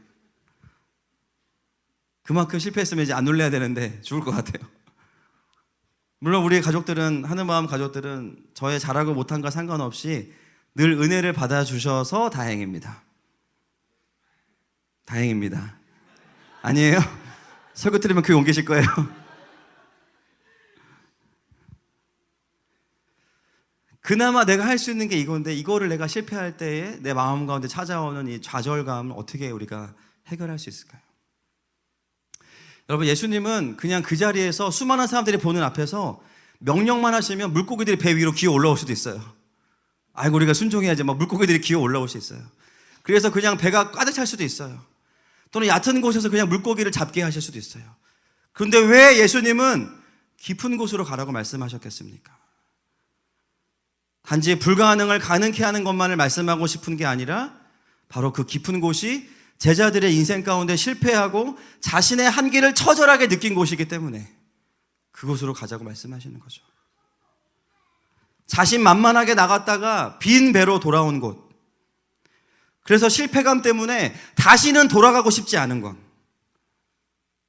그만큼 실패했으면 이제 안 놀래야 되는데 죽을 것 같아요. 물론 우리 가족들은, 하늘마음 가족들은 저의 잘하고 못한과 상관없이 늘 은혜를 받아주셔서 다행입니다. 다행입니다. 아니에요? 설교 들으면 교회 옮기실 거예요. 그나마 내가 할 수 있는 게 이건데 이거를 내가 실패할 때에 내 마음 가운데 찾아오는 이 좌절감을 어떻게 우리가 해결할 수 있을까요? 여러분, 예수님은 그냥 그 자리에서 수많은 사람들이 보는 앞에서 명령만 하시면 물고기들이 배 위로 기어 올라올 수도 있어요. 아이고, 우리가 순종해야지. 막 물고기들이 기어 올라올 수 있어요. 그래서 그냥 배가 가득 찰 수도 있어요. 또는 얕은 곳에서 그냥 물고기를 잡게 하실 수도 있어요. 그런데 왜 예수님은 깊은 곳으로 가라고 말씀하셨겠습니까? 단지 불가능을 가능케 하는 것만을 말씀하고 싶은 게 아니라 바로 그 깊은 곳이 제자들의 인생 가운데 실패하고 자신의 한계를 처절하게 느낀 곳이기 때문에 그곳으로 가자고 말씀하시는 거죠. 자신만만하게 나갔다가 빈 배로 돌아온 곳. 그래서 실패감 때문에 다시는 돌아가고 싶지 않은 것.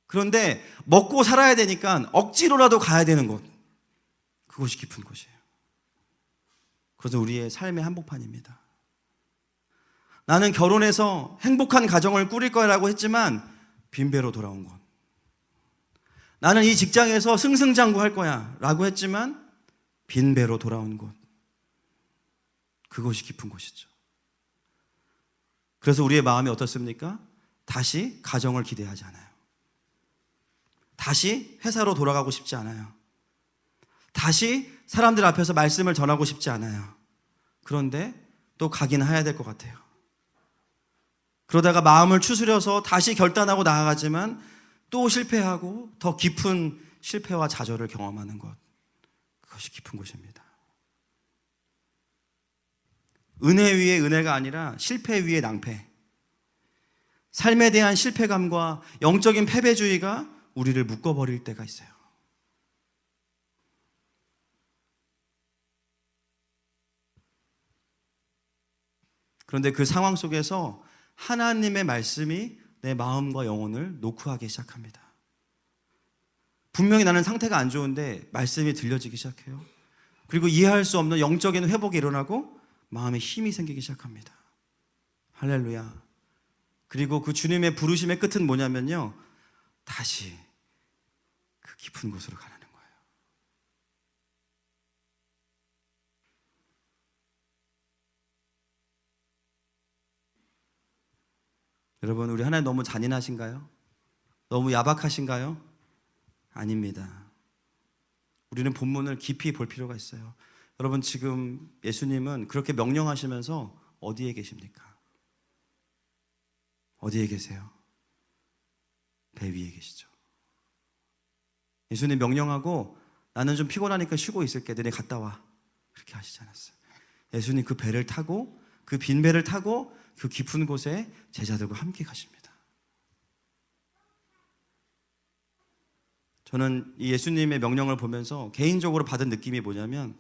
그런데 먹고 살아야 되니까 억지로라도 가야 되는 곳. 그곳이 깊은 곳이에요. 그래서 우리의 삶의 한복판입니다. 나는 결혼해서 행복한 가정을 꾸릴 거라고 했지만 빈 배로 돌아온 곳. 나는 이 직장에서 승승장구할 거야 라고 했지만 빈 배로 돌아온 곳. 그곳이 깊은 곳이죠. 그래서 우리의 마음이 어떻습니까? 다시 가정을 기대하지 않아요. 다시 회사로 돌아가고 싶지 않아요. 다시 사람들 앞에서 말씀을 전하고 싶지 않아요. 그런데 또 가긴 해야 될 것 같아요. 그러다가 마음을 추스려서 다시 결단하고 나아가지만 또 실패하고 더 깊은 실패와 좌절을 경험하는 것. 그것이 깊은 곳입니다. 은혜 위에 은혜가 아니라 실패 위에 낭패. 삶에 대한 실패감과 영적인 패배주의가 우리를 묶어버릴 때가 있어요. 그런데 그 상황 속에서 하나님의 말씀이 내 마음과 영혼을 노크하기 시작합니다. 분명히 나는 상태가 안 좋은데 말씀이 들려지기 시작해요. 그리고 이해할 수 없는 영적인 회복이 일어나고 마음에 힘이 생기기 시작합니다. 할렐루야. 그리고 그 주님의 부르심의 끝은 뭐냐면요, 다시 그 깊은 곳으로 가라는 거예요. 여러분, 우리 하나님 너무 잔인하신가요? 너무 야박하신가요? 아닙니다. 우리는 본문을 깊이 볼 필요가 있어요. 여러분, 지금 예수님은 그렇게 명령하시면서 어디에 계십니까? 어디에 계세요? 배 위에 계시죠. 예수님 명령하고 나는 좀 피곤하니까 쉬고 있을게. 너네 갔다 와. 그렇게 하시지 않았어요. 예수님 그 배를 타고, 그 빈 배를 타고 그 깊은 곳에 제자들과 함께 가십니다. 저는 이 예수님의 명령을 보면서 개인적으로 받은 느낌이 뭐냐면,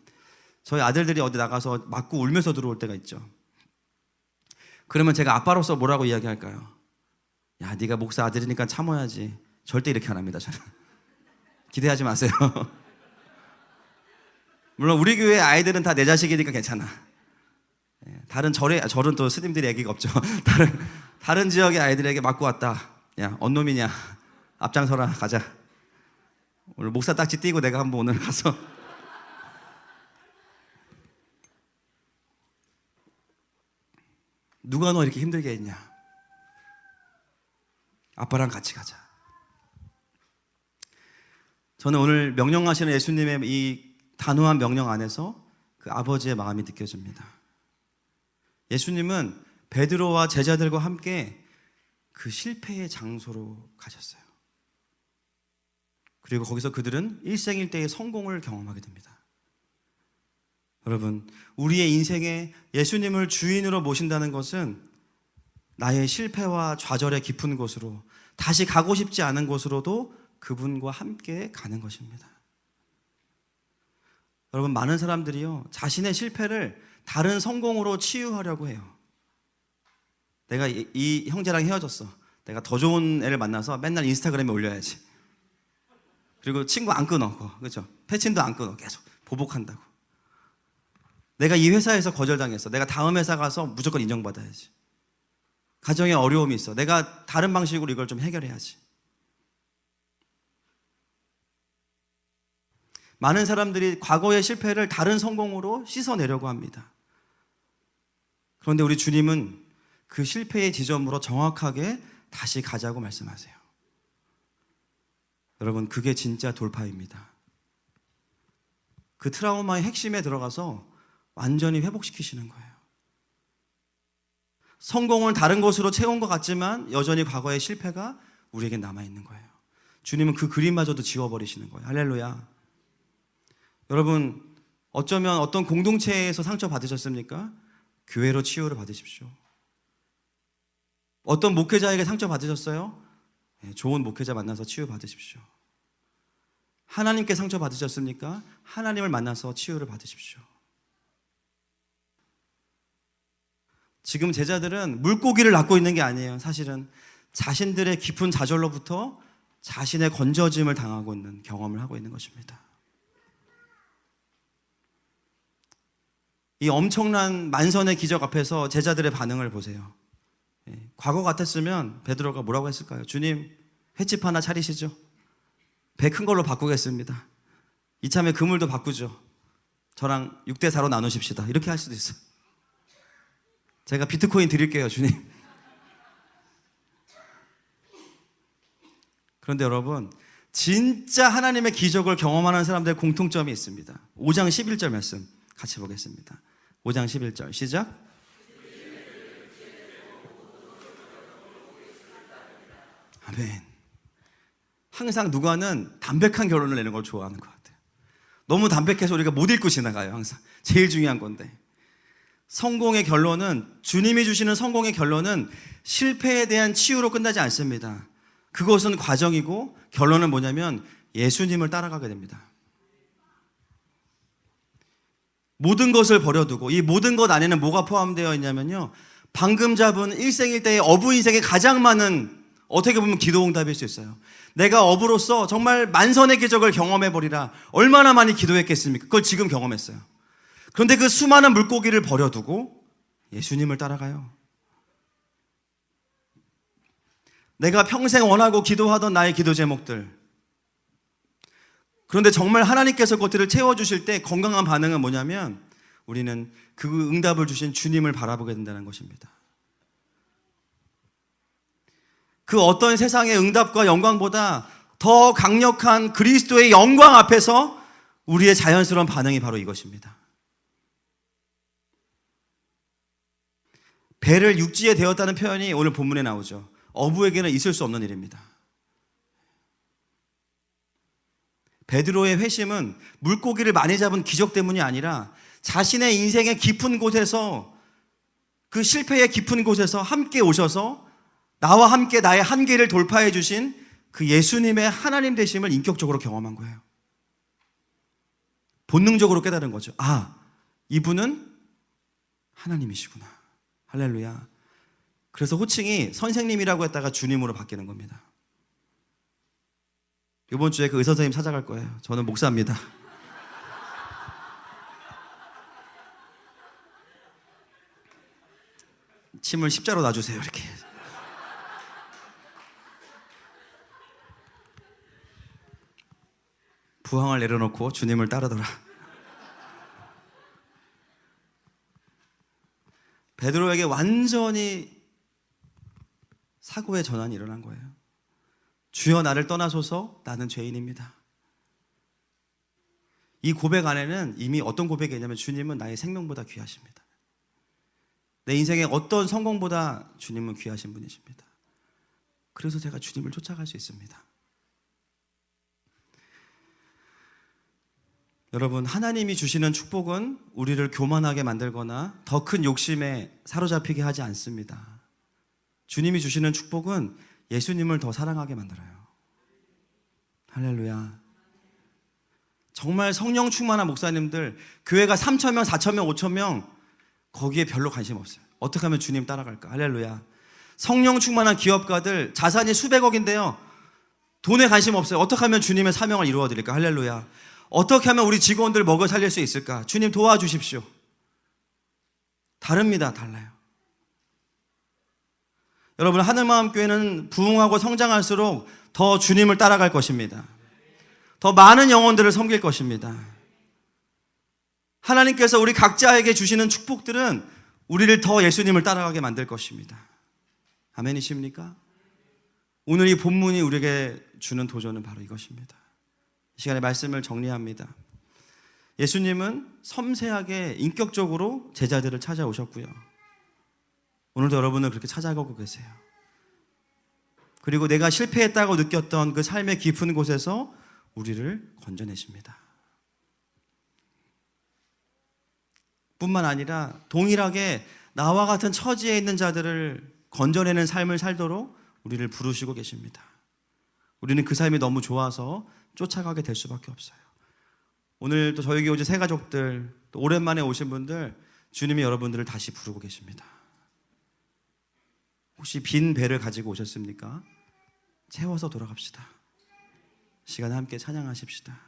저희 아들들이 어디 나가서 맞고 울면서 들어올 때가 있죠. 그러면 제가 아빠로서 뭐라고 이야기할까요? 야, 네가 목사 아들이니까 참아야지. 절대 이렇게 안 합니다, 저는. 기대하지 마세요. 물론 우리 교회 아이들은 다 내 자식이니까 괜찮아. 다른 절은 또 스님들이 얘기가 없죠. 다른 지역의 아이들에게 맞고 왔다. 야, 언놈이냐? 앞장서라, 가자. 오늘 목사 딱지 띄고 내가 한번 오늘 가서 누가 너 이렇게 힘들게 했냐? 아빠랑 같이 가자. 저는 오늘 명령하시는 예수님의 이 단호한 명령 안에서 그 아버지의 마음이 느껴집니다. 예수님은 베드로와 제자들과 함께 그 실패의 장소로 가셨어요. 그리고 거기서 그들은 일생일대의 성공을 경험하게 됩니다. 여러분, 우리의 인생에 예수님을 주인으로 모신다는 것은 나의 실패와 좌절의 깊은 곳으로, 다시 가고 싶지 않은 곳으로도 그분과 함께 가는 것입니다. 여러분, 많은 사람들이요, 자신의 실패를 다른 성공으로 치유하려고 해요. 내가 이 형제랑 헤어졌어. 내가 더 좋은 애를 만나서 맨날 인스타그램에 올려야지. 그리고 친구 안 끊어. 그렇죠? 패친도 안 끊어. 계속 보복한다고. 내가 이 회사에서 거절당했어. 내가 다음 회사 가서 무조건 인정받아야지. 가정에 어려움이 있어. 내가 다른 방식으로 이걸 좀 해결해야지. 많은 사람들이 과거의 실패를 다른 성공으로 씻어내려고 합니다. 그런데 우리 주님은 그 실패의 지점으로 정확하게 다시 가자고 말씀하세요. 여러분, 그게 진짜 돌파입니다. 그 트라우마의 핵심에 들어가서 완전히 회복시키시는 거예요. 성공을 다른 것으로 채운 것 같지만 여전히 과거의 실패가 우리에게 남아있는 거예요. 주님은 그 그림마저도 지워버리시는 거예요. 할렐루야. 여러분, 어쩌면 어떤 공동체에서 상처 받으셨습니까? 교회로 치유를 받으십시오. 어떤 목회자에게 상처 받으셨어요? 좋은 목회자 만나서 치유 받으십시오. 하나님께 상처 받으셨습니까? 하나님을 만나서 치유를 받으십시오. 지금 제자들은 물고기를 낳고 있는 게 아니에요. 사실은 자신들의 깊은 좌절로부터 자신의 건져짐을 당하고 있는 경험을 하고 있는 것입니다. 이 엄청난 만선의 기적 앞에서 제자들의 반응을 보세요. 과거 같았으면 베드로가 뭐라고 했을까요? 주님, 횟집 하나 차리시죠. 배 큰 걸로 바꾸겠습니다. 이참에 그물도 바꾸죠. 저랑 6대4로 나누십시다. 이렇게 할 수도 있어요. 제가 비트코인 드릴게요, 주님. 그런데 여러분, 진짜 하나님의 기적을 경험하는 사람들의 공통점이 있습니다. 5장 11절 말씀 같이 보겠습니다. 5장 11절 시작. 아멘. 항상 누가는 담백한 결론을 내는 걸 좋아하는 것 같아요. 너무 담백해서 우리가 못 읽고 지나가요. 항상 제일 중요한 건데, 성공의 결론은, 주님이 주시는 성공의 결론은 실패에 대한 치유로 끝나지 않습니다. 그것은 과정이고 결론은 뭐냐면 예수님을 따라가게 됩니다. 모든 것을 버려두고, 이 모든 것 안에는 뭐가 포함되어 있냐면요, 방금 잡은 일생일대의 어부 인생에 가장 많은, 어떻게 보면 기도응답일 수 있어요. 내가 어부로서 정말 만선의 기적을 경험해버리라. 얼마나 많이 기도했겠습니까? 그걸 지금 경험했어요. 그런데 그 수많은 물고기를 버려두고 예수님을 따라가요. 내가 평생 원하고 기도하던 나의 기도 제목들, 그런데 정말 하나님께서 그것들을 채워주실 때 건강한 반응은 뭐냐면 우리는 그 응답을 주신 주님을 바라보게 된다는 것입니다. 그 어떤 세상의 응답과 영광보다 더 강력한 그리스도의 영광 앞에서 우리의 자연스러운 반응이 바로 이것입니다. 배를 육지에 대었다는 표현이 오늘 본문에 나오죠. 어부에게는 있을 수 없는 일입니다. 베드로의 회심은 물고기를 많이 잡은 기적 때문이 아니라 자신의 인생의 깊은 곳에서, 그 실패의 깊은 곳에서 함께 오셔서 나와 함께 나의 한계를 돌파해 주신 그 예수님의 하나님 되심을 인격적으로 경험한 거예요. 본능적으로 깨달은 거죠. 아, 이분은 하나님이시구나. 할렐루야. 그래서 호칭이 선생님이라고 했다가 주님으로 바뀌는 겁니다. 이번 주에 그 의사 선생님 찾아갈 거예요. 저는 목사입니다. 침을 십자로 놔주세요. 이렇게. 부항을 내려놓고 주님을 따르더라. 베드로에게 완전히 사고의 전환이 일어난 거예요. 주여 나를 떠나소서, 나는 죄인입니다. 이 고백 안에는 이미 어떤 고백이 있냐면 주님은 나의 생명보다 귀하십니다. 내 인생의 어떤 성공보다 주님은 귀하신 분이십니다. 그래서 제가 주님을 쫓아갈 수 있습니다. 여러분, 하나님이 주시는 축복은 우리를 교만하게 만들거나 더 큰 욕심에 사로잡히게 하지 않습니다. 주님이 주시는 축복은 예수님을 더 사랑하게 만들어요. 할렐루야. 정말 성령 충만한 목사님들, 교회가 3,000명, 4,000명, 5,000명, 거기에 별로 관심 없어요. 어떻게 하면 주님 따라갈까? 할렐루야. 성령 충만한 기업가들, 자산이 수백억인데요, 돈에 관심 없어요. 어떻게 하면 주님의 사명을 이루어 드릴까? 할렐루야. 어떻게 하면 우리 직원들 먹여 살릴 수 있을까? 주님 도와주십시오. 다릅니다. 달라요. 여러분, 하늘마음교회는 부흥하고 성장할수록 더 주님을 따라갈 것입니다. 더 많은 영혼들을 섬길 것입니다. 하나님께서 우리 각자에게 주시는 축복들은 우리를 더 예수님을 따라가게 만들 것입니다. 아멘이십니까? 오늘 이 본문이 우리에게 주는 도전은 바로 이것입니다. 이 시간에 말씀을 정리합니다. 예수님은 섬세하게 인격적으로 제자들을 찾아오셨고요. 오늘도 여러분은 그렇게 찾아가고 계세요. 그리고 내가 실패했다고 느꼈던 그 삶의 깊은 곳에서 우리를 건져내십니다. 뿐만 아니라 동일하게 나와 같은 처지에 있는 자들을 건져내는 삶을 살도록 우리를 부르시고 계십니다. 우리는 그 삶이 너무 좋아서 쫓아가게 될 수밖에 없어요. 오늘 또 저희 교회 오신 새 가족들, 또 오랜만에 오신 분들, 주님이 여러분들을 다시 부르고 계십니다. 혹시 빈 배를 가지고 오셨습니까? 채워서 돌아갑시다. 시간에 함께 찬양하십시다.